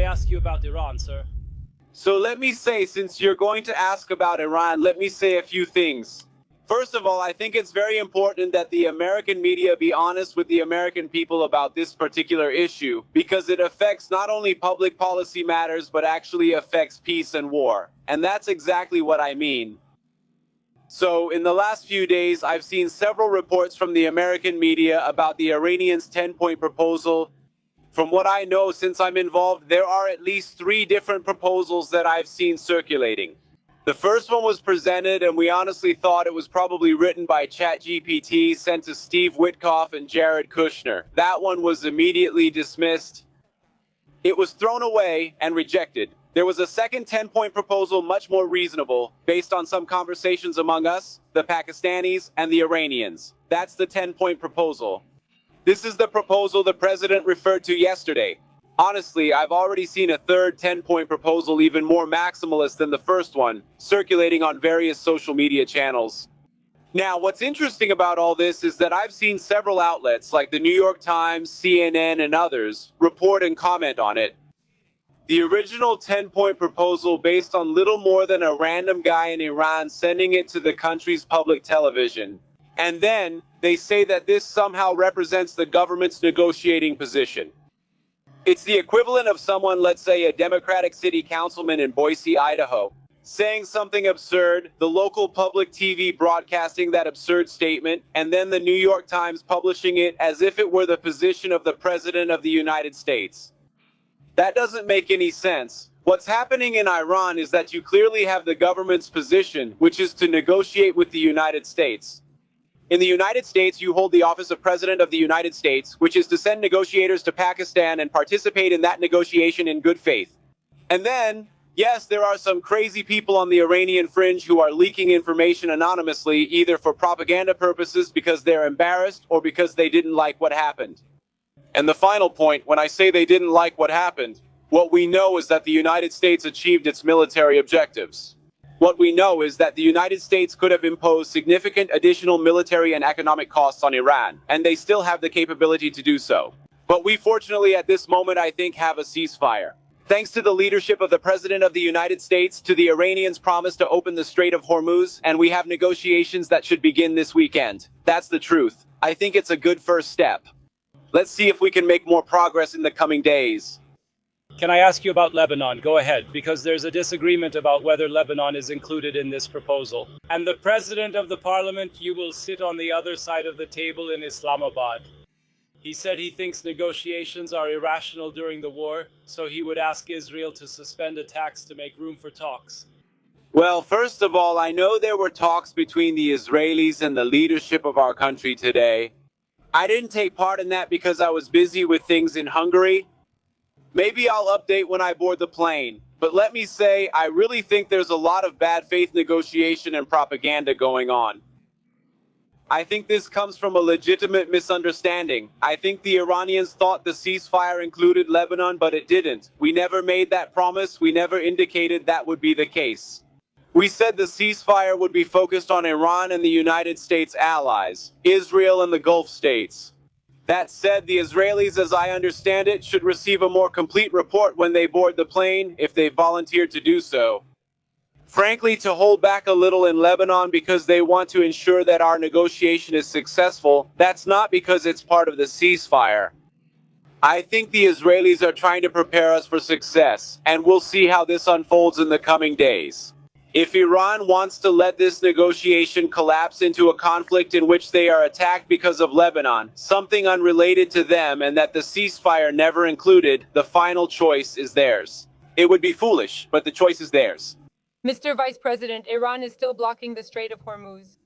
ask you about Iran, sir? So let me say, since you're going to ask about Iran, let me say a few things. First of all, I think it's very important that the American media be honest with the American people about this particular issue, because it affects not only public policy matters, but actually affects peace and war. And that's exactly what I mean. So, in the last few days, I've seen several reports from the American media about the Iranians' 10-point proposal. From what I know, since I'm involved, there are at least 3 different proposals that I've seen circulating. The first one was presented, and we honestly thought it was probably written by ChatGPT, sent to Steve Witkoff and Jared Kushner. That one was immediately dismissed. It was thrown away and rejected. There was a second 10-point proposal, much more reasonable, based on some conversations among us, the Pakistanis, and the Iranians. That's the 10-point proposal. This is the proposal the president referred to yesterday. Honestly, I've already seen a third 10-point proposal, even more maximalist than the first one, circulating on various social media channels. Now, what's interesting about all this is that I've seen several outlets, like the New York Times, CNN, and others, report and comment on it. The original 10-point proposal based on little more than a random guy in Iran sending it to the country's public television. And then, they say that this somehow represents the government's negotiating position. It's the equivalent of someone, let's say a Democratic city councilman in Boise, Idaho, saying something absurd, the local public TV broadcasting that absurd statement, and then the New York Times publishing it as if it were the position of the President of the United States. That doesn't make any sense. What's happening in Iran is that you clearly have the government's position, which is to negotiate with the United States. In the United States, you hold the office of President of the United States, which is to send negotiators to Pakistan and participate in that negotiation in good faith. And then, yes, there are some crazy people on the Iranian fringe who are leaking information anonymously, either for propaganda purposes because they're embarrassed or because they didn't like what happened. And the final point, when I say they didn't like what happened, what we know is that the United States achieved its military objectives. What we know is that the United States could have imposed significant additional military and economic costs on Iran, and they still have the capability to do so. But we fortunately at this moment, I think, have a ceasefire. Thanks to the leadership of the President of the United States, to the Iranians' promise to open the Strait of Hormuz, and we have negotiations that should begin this weekend. That's the truth. I think it's a good first step. Let's see if we can make more progress in the coming days. Can I ask you about Lebanon? Go ahead, because there's a disagreement about whether Lebanon is included in this proposal. And the President of the Parliament, you will sit on the other side of the table in Islamabad. He said he thinks negotiations are irrational during the war, so he would ask Israel to suspend attacks to make room for talks. Well, first of all, I know there were talks between the Israelis and the leadership of our country today. I didn't take part in that because I was busy with things in Hungary. Maybe I'll update when I board the plane. But let me say, I really think there's a lot of bad faith negotiation and propaganda going on. I think this comes from a legitimate misunderstanding. I think the Iranians thought the ceasefire included Lebanon, but it didn't. We never made that promise. We never indicated that would be the case. We said the ceasefire would be focused on Iran and the United States allies, Israel and the Gulf states. That said, the Israelis, as I understand it, should receive a more complete report when they board the plane, if they volunteered to do so. Frankly, to hold back a little in Lebanon because they want to ensure that our negotiation is successful, that's not because it's part of the ceasefire. I think the Israelis are trying to prepare us for success, and we'll see how this unfolds in the coming days. If Iran wants to let this negotiation collapse into a conflict in which they are attacked because of Lebanon, something unrelated to them, and that the ceasefire never included, the final choice is theirs. It would be foolish, but the choice is theirs. Mr. Vice President, Iran is still blocking the Strait of Hormuz.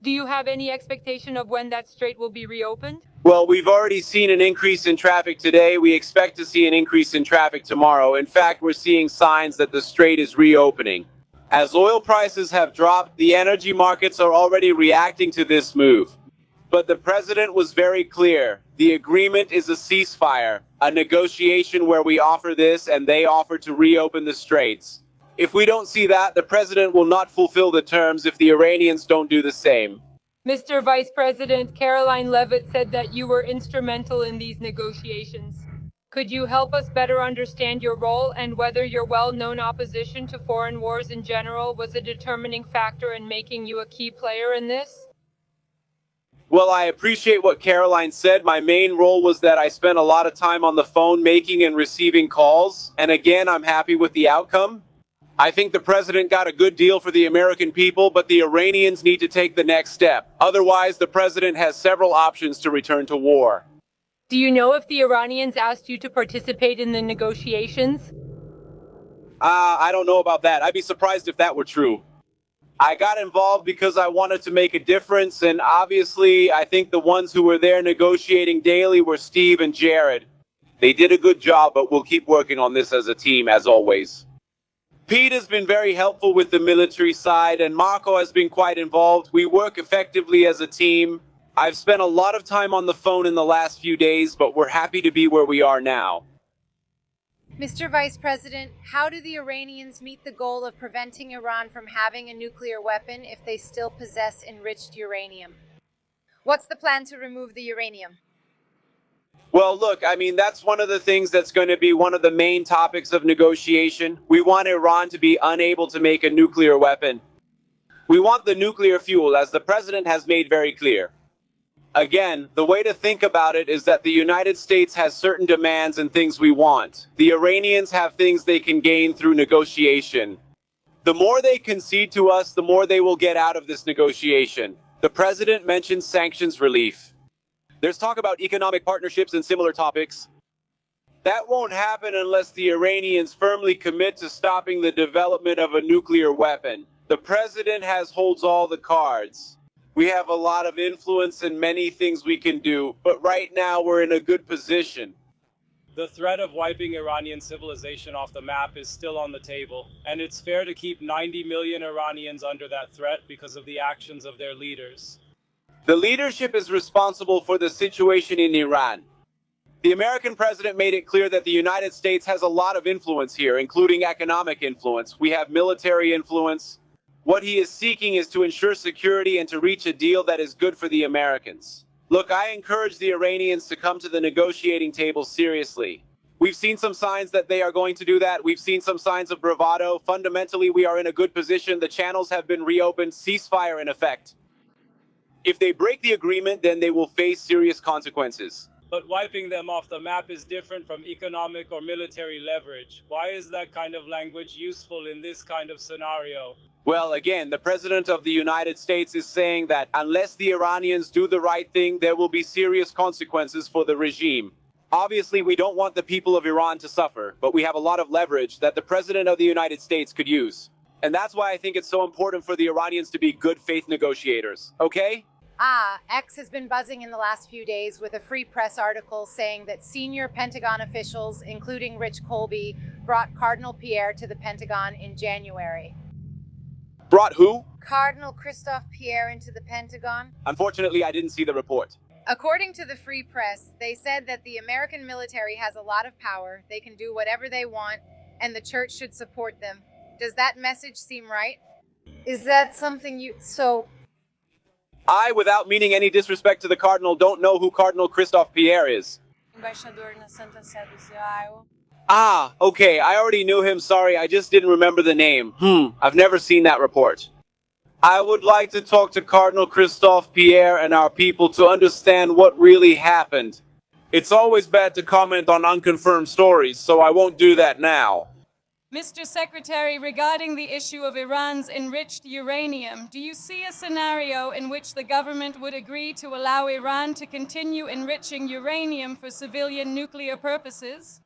Do you have any expectation of when that strait will be reopened? Well, we've already seen an increase in traffic today. We expect to see an increase in traffic tomorrow. In fact, we're seeing signs that the strait is reopening. As oil prices have dropped, the energy markets are already reacting to this move. But the president was very clear. The agreement is a ceasefire, a negotiation where we offer this and they offer to reopen the straits. If we don't see that, the president will not fulfill the terms if the Iranians don't do the same. Mr. Vice President, Caroline Leavitt said that you were instrumental in these negotiations. Could you help us better understand your role and whether your well-known opposition to foreign wars in general was a determining factor in making you a key player in this? Well, I appreciate what Caroline said. My main role was that I spent a lot of time on the phone making and receiving calls. And again, I'm happy with the outcome. I think the president got a good deal for the American people, but the Iranians need to take the next step. Otherwise, the president has several options to return to war. Do you know if the Iranians asked you to participate in the negotiations? I don't know about that. I'd be surprised if that were true. I got involved because I wanted to make a difference, and obviously, I think the ones who were there negotiating daily were Steve and Jared. They did a good job, but we'll keep working on this as a team, as always. Pete has been very helpful with the military side, and Marco has been quite involved. We work effectively as a team. I've spent a lot of time on the phone in the last few days, but we're happy to be where we are now. Mr. Vice President, how do the Iranians meet the goal of preventing Iran from having a nuclear weapon if they still possess enriched uranium? What's the plan to remove the uranium? Well, look, that's one of the things that's going to be one of the main topics of negotiation. We want Iran to be unable to make a nuclear weapon. We want the nuclear fuel, as the president has made very clear. Again, the way to think about it is that the United States has certain demands and things we want. The Iranians have things they can gain through negotiation. The more they concede to us, the more they will get out of this negotiation. The president mentioned sanctions relief. There's talk about economic partnerships and similar topics. That won't happen unless the Iranians firmly commit to stopping the development of a nuclear weapon. The president holds all the cards. We have a lot of influence and many things we can do, but right now we're in a good position. The threat of wiping Iranian civilization off the map is still on the table, and it's fair to keep 90 million Iranians under that threat because of the actions of their leaders. The leadership is responsible for the situation in Iran. The American president made it clear that the United States has a lot of influence here, including economic influence. We have military influence. What he is seeking is to ensure security and to reach a deal that is good for the Americans. Look, I encourage the Iranians to come to the negotiating table seriously. We've seen some signs that they are going to do that. We've seen some signs of bravado. Fundamentally, we are in a good position. The channels have been reopened, ceasefire in effect. If they break the agreement, then they will face serious consequences. But wiping them off the map is different from economic or military leverage. Why is that kind of language useful in this kind of scenario? Well, again, the president of the United States is saying that unless the Iranians do the right thing, there will be serious consequences for the regime. Obviously, we don't want the people of Iran to suffer, but we have a lot of leverage that the president of the United States could use. And that's why I think it's so important for the Iranians to be good faith negotiators, okay? X has been buzzing in the last few days with a Free Press article saying that senior Pentagon officials, including Rich Colby, brought Cardinal Pierre to the Pentagon in January. Brought who? Cardinal Christophe Pierre into the Pentagon? Unfortunately, I didn't see the report. According to the Free Press, they said that the American military has a lot of power, they can do whatever they want, and the church should support them. Does that message seem right? Is that something I, without meaning any disrespect to the Cardinal, don't know who Cardinal Christophe Pierre is. Okay, I already knew him, sorry, I just didn't remember the name. I've never seen that report. I would like to talk to Cardinal Christophe Pierre and our people to understand what really happened. It's always bad to comment on unconfirmed stories, so I won't do that now. Mr. Secretary, regarding the issue of Iran's enriched uranium, do you see a scenario in which the government would agree to allow Iran to continue enriching uranium for civilian nuclear purposes?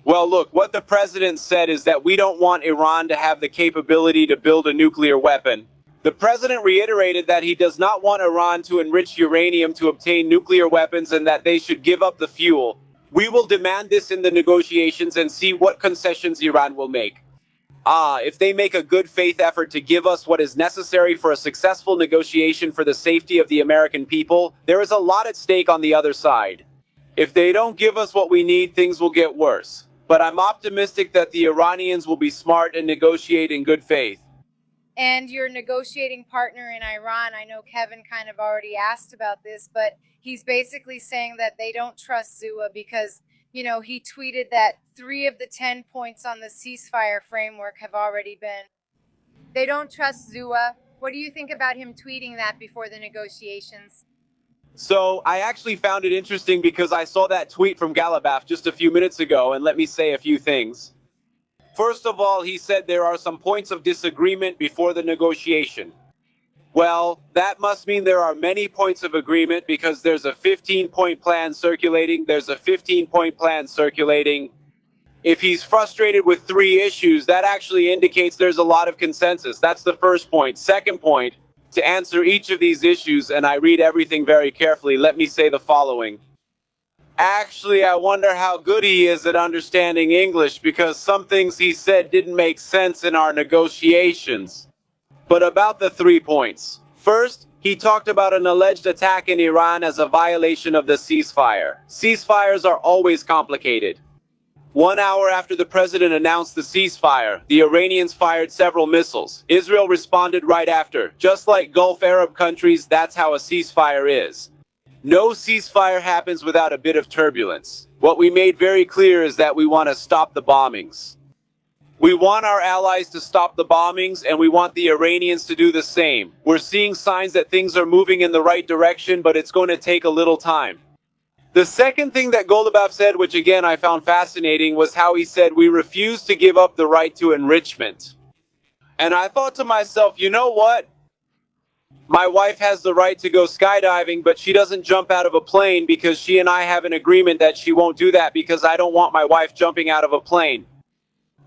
Well, look, what the president said is that we don't want Iran to have the capability to build a nuclear weapon. The president reiterated that he does not want Iran to enrich uranium to obtain nuclear weapons and that they should give up the fuel. We will demand this in the negotiations and see what concessions Iran will make. If they make a good faith effort to give us what is necessary for a successful negotiation for the safety of the American people, there is a lot at stake on the other side. If they don't give us what we need, things will get worse. But I'm optimistic that the Iranians will be smart and negotiate in good faith. And your negotiating partner in Iran, I know Kevin kind of already asked about this, but he's basically saying that they don't trust Zua because He tweeted that 3 of the 10 points on the ceasefire framework have already been. They don't trust Zua. What do you think about him tweeting that before the negotiations? So I actually found it interesting because I saw that tweet from Galabaf just a few minutes ago, and let me say a few things. First of all, he said there are some points of disagreement before the negotiation. Well, that must mean there are many points of agreement because there's a 15-point plan circulating. If he's frustrated with 3 issues, that actually indicates there's a lot of consensus. That's the first point. Second point, to answer each of these issues, and I read everything very carefully, let me say the following. Actually, I wonder how good he is at understanding English because some things he said didn't make sense in our negotiations. But about the 3 points. First, he talked about an alleged attack in Iran as a violation of the ceasefire. Ceasefires are always complicated. 1 hour after the president announced the ceasefire, the Iranians fired several missiles. Israel responded right after. Just like Gulf Arab countries, that's how a ceasefire is. No ceasefire happens without a bit of turbulence. What we made very clear is that we want to stop the bombings. We want our allies to stop the bombings, and we want the Iranians to do the same. We're seeing signs that things are moving in the right direction, but it's going to take a little time. The second thing that Golubov said, which again I found fascinating, was how he said we refuse to give up the right to enrichment. And I thought to myself, you know what? My wife has the right to go skydiving, but she doesn't jump out of a plane because she and I have an agreement that she won't do that because I don't want my wife jumping out of a plane.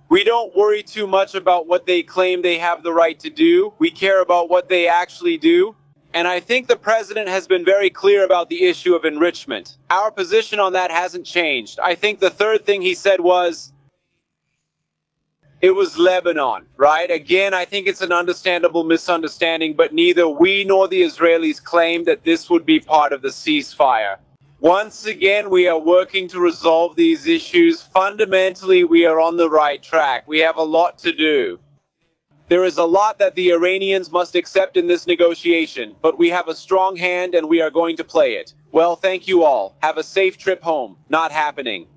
We don't worry too much about what they claim they have the right to do. We care about what they actually do. And I think the president has been very clear about the issue of enrichment. Our position on that hasn't changed. I think the third thing he said was, it was Lebanon, right? Again, I think it's an understandable misunderstanding, but neither we nor the Israelis claim that this would be part of the ceasefire. Once again, we are working to resolve these issues. Fundamentally, we are on the right track. We have a lot to do. There is a lot that the Iranians must accept in this negotiation, but we have a strong hand and we are going to play it. Well, thank you all. Have a safe trip home. Not happening.